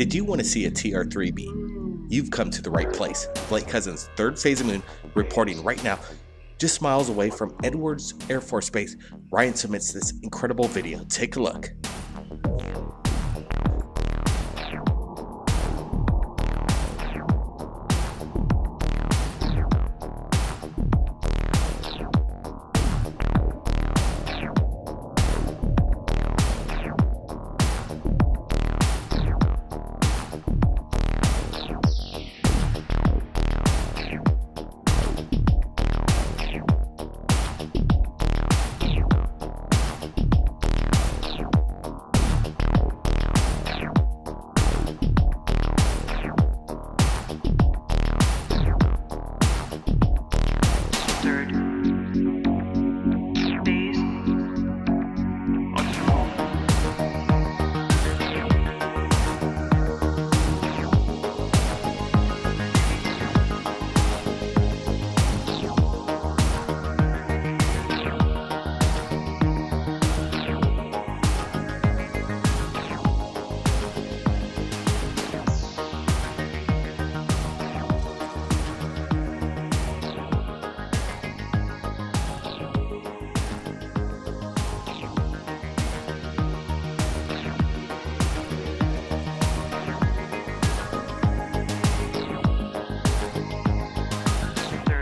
Did you want to see a TR3B? You've come to the right place. Blake Cousins' third phase of moon reporting right now, just miles away from Edwards Air Force Base. Ryan submits this incredible video. Take a look.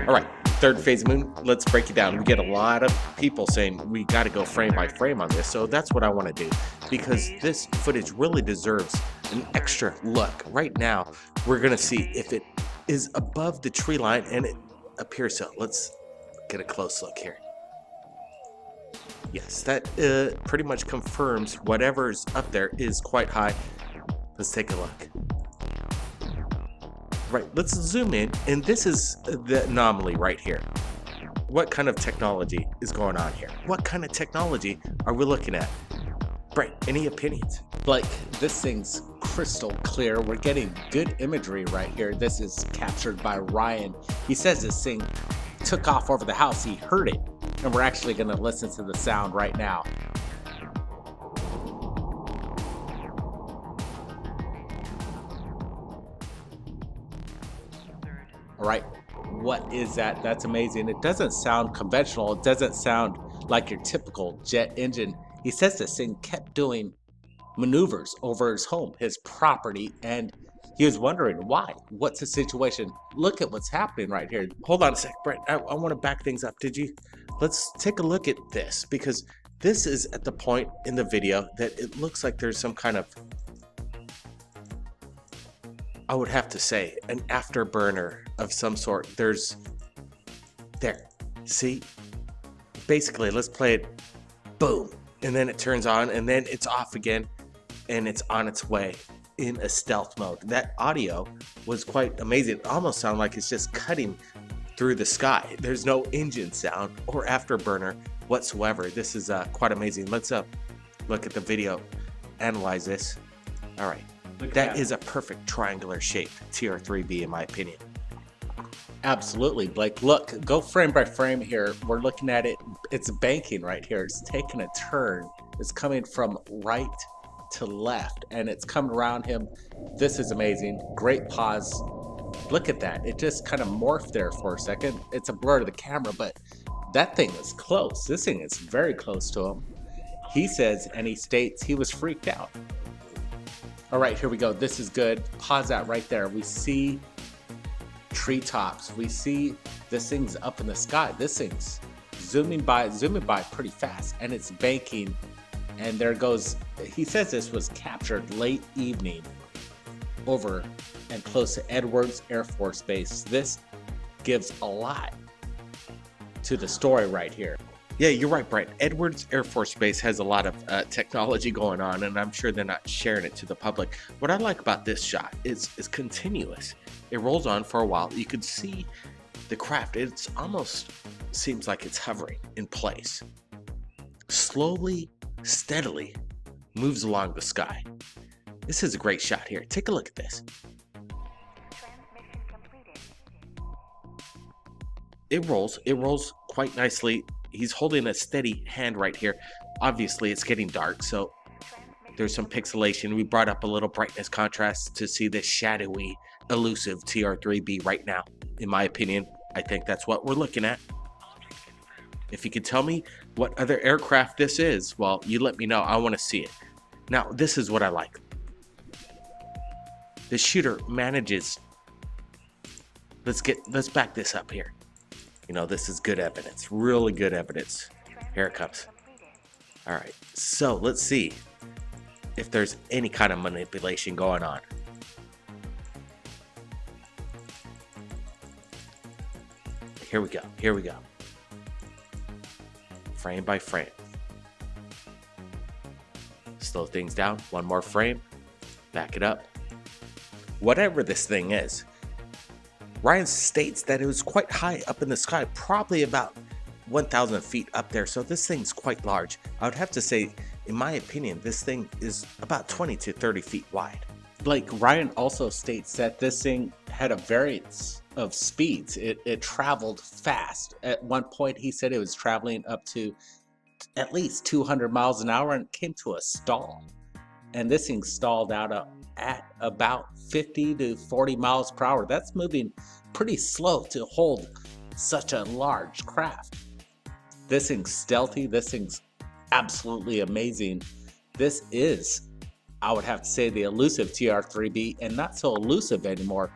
All right, third phase of moon, let's break it down. We get a lot of people saying we got to go frame by frame on this, so that's what I want to do, because this footage really deserves an extra look. Right now, we're going to see if it is above the tree line, and it appears so. Let's get a close look here. Yes, that pretty much confirms whatever's up there is quite high. Let's take a look. Right, let's zoom in, and this is the anomaly right here. What kind of technology is going on here? What kind of technology are we looking at? Brent, any opinions? Blake, this thing's crystal clear. We're getting good imagery right here. This is captured by Ryan. He says this thing took off over the house. He heard it, and we're actually going to listen to the sound right now. All right, what is that? That's amazing. It doesn't sound conventional. It doesn't sound like your typical jet engine. He says this thing kept doing maneuvers over his home, his property, and he was wondering why. What's the situation? Look at what's happening right here. Hold on a sec, Brent. I want to back things up. Let's take a look at this, because this is at the point in the video that it looks like there's some kind of, I would have to say, an afterburner of some sort. There, see? Basically, let's play it, boom, and then it turns on, and then it's off again, and it's on its way in a stealth mode. That audio was quite amazing. It almost sounded like it's just cutting through the sky. There's no engine sound or afterburner whatsoever. This is quite amazing. Let's look at the video, analyze this. All right. That is a perfect triangular shape TR3B, in my opinion. Absolutely, Blake. Look, go frame by frame here. We're looking at it. It's banking right here. It's taking a turn. It's coming from right to left, and it's coming around him. This is amazing. Great pause. Look at that. It just kind of morphed there for a second. It's a blur to the camera, but that thing is close. This thing is very close to him. He says, and he states, he was freaked out. All right, here we go. This is good. Pause that right there. We see treetops. We see this thing's up in the sky. This thing's zooming by pretty fast, and it's banking. And there goes, he says this was captured late evening over and close to Edwards Air Force Base. This gives a lot to the story right here. Yeah, you're right, Brent. Edwards Air Force Base has a lot of technology going on, and I'm sure they're not sharing it to the public. What I like about this shot is it's continuous. It rolls on for a while. You can see the craft. It's almost seems like it's hovering in place. Slowly, steadily moves along the sky. This is a great shot here. Take a look at this. It rolls quite nicely. He's holding a steady hand right here. Obviously, it's getting dark, so There's some pixelation. We brought up a little brightness contrast to see this shadowy, elusive TR3B right now. In my opinion, I think that's what we're looking at. If you could tell me what other aircraft this is, well, you let me know. I want to see it. Now, this is what I like. The shooter manages. Let's back this up here. You know, this is good evidence, really good evidence. Here it comes. All right, so let's see if there's any kind of manipulation going on. Here we go, here we go. Frame by frame. Slow things down, one more frame, back it up. Whatever this thing is, Ryan states that it was quite high up in the sky, probably about 1,000 feet up there, so this thing's quite large. I would have to say, in my opinion, this thing is about 20 to 30 feet wide. Blake, Ryan also states that this thing had a variance of speeds. It traveled fast. At one point, he said it was traveling up to at least 200 miles an hour and came to a stall. And this thing stalled out at about 50 to 40 miles per hour. That's moving pretty slow to hold such a large craft. This thing's stealthy. This thing's absolutely amazing. This is, I would have to say, the elusive TR3B, and not so elusive anymore.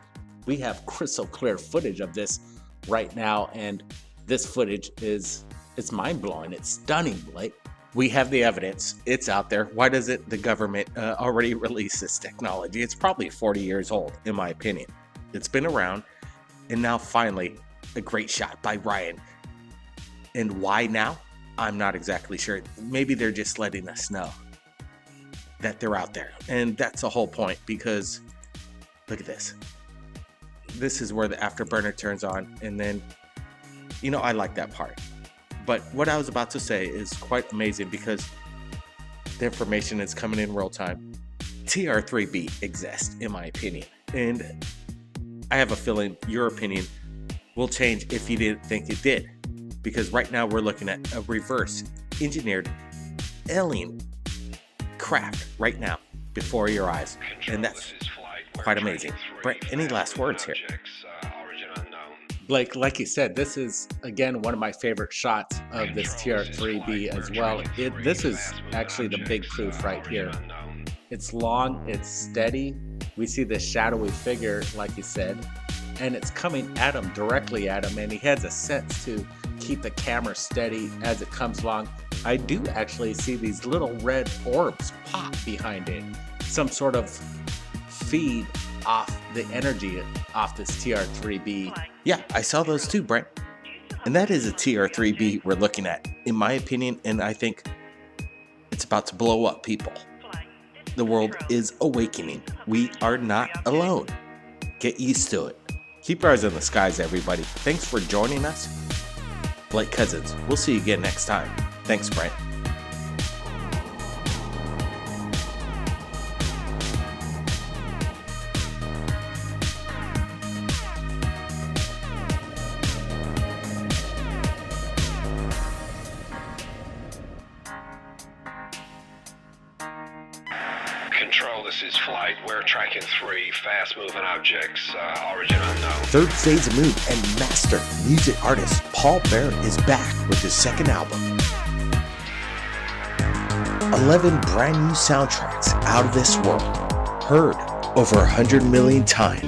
We have crystal clear footage of this right now, and this footage is mind-blowing. It's stunning, Blake. We have the evidence. It's out there. Why doesn't the government already release this technology? It's probably 40 years old, in my opinion. It's been around, and now finally, a great shot by Ryan. And why now? I'm not exactly sure. Maybe they're just letting us know that they're out there. And that's the whole point, because look at this. This is where the afterburner turns on, and then, you know, I like that part. But what I was about to say is quite amazing, because the information is coming in real time. TR3B exists, in my opinion. And I have a feeling your opinion will change if you didn't think it did. Because right now we're looking at a reverse engineered alien craft right now before your eyes. And that's quite amazing. Brent, any last words here? Blake, like you said, this is, again, one of my favorite shots of this TR3B as well. This is actually the big proof right here. It's long, it's steady. We see this shadowy figure, like you said, and it's coming at him, directly at him, and he has a sense to keep the camera steady as it comes along. I do actually see these little red orbs pop behind it. Some sort of feed off the energy off this TR3B. Yeah, I saw those too, Brent. And that is a TR3B we're looking at, in my opinion, and I think it's about to blow up, people. The world is awakening. We are not alone. Get used to it. Keep your eyes on the skies, everybody. Thanks for joining us. Blake Cousins. We'll see you again next time. Thanks, Brent. Control, this is flight. We're tracking 3 fast-moving objects, origin unknown. Third Phase of Mood and master music artist Paul Barrett is back with his second album. 11 brand new soundtracks out of this world, heard over 100 million times.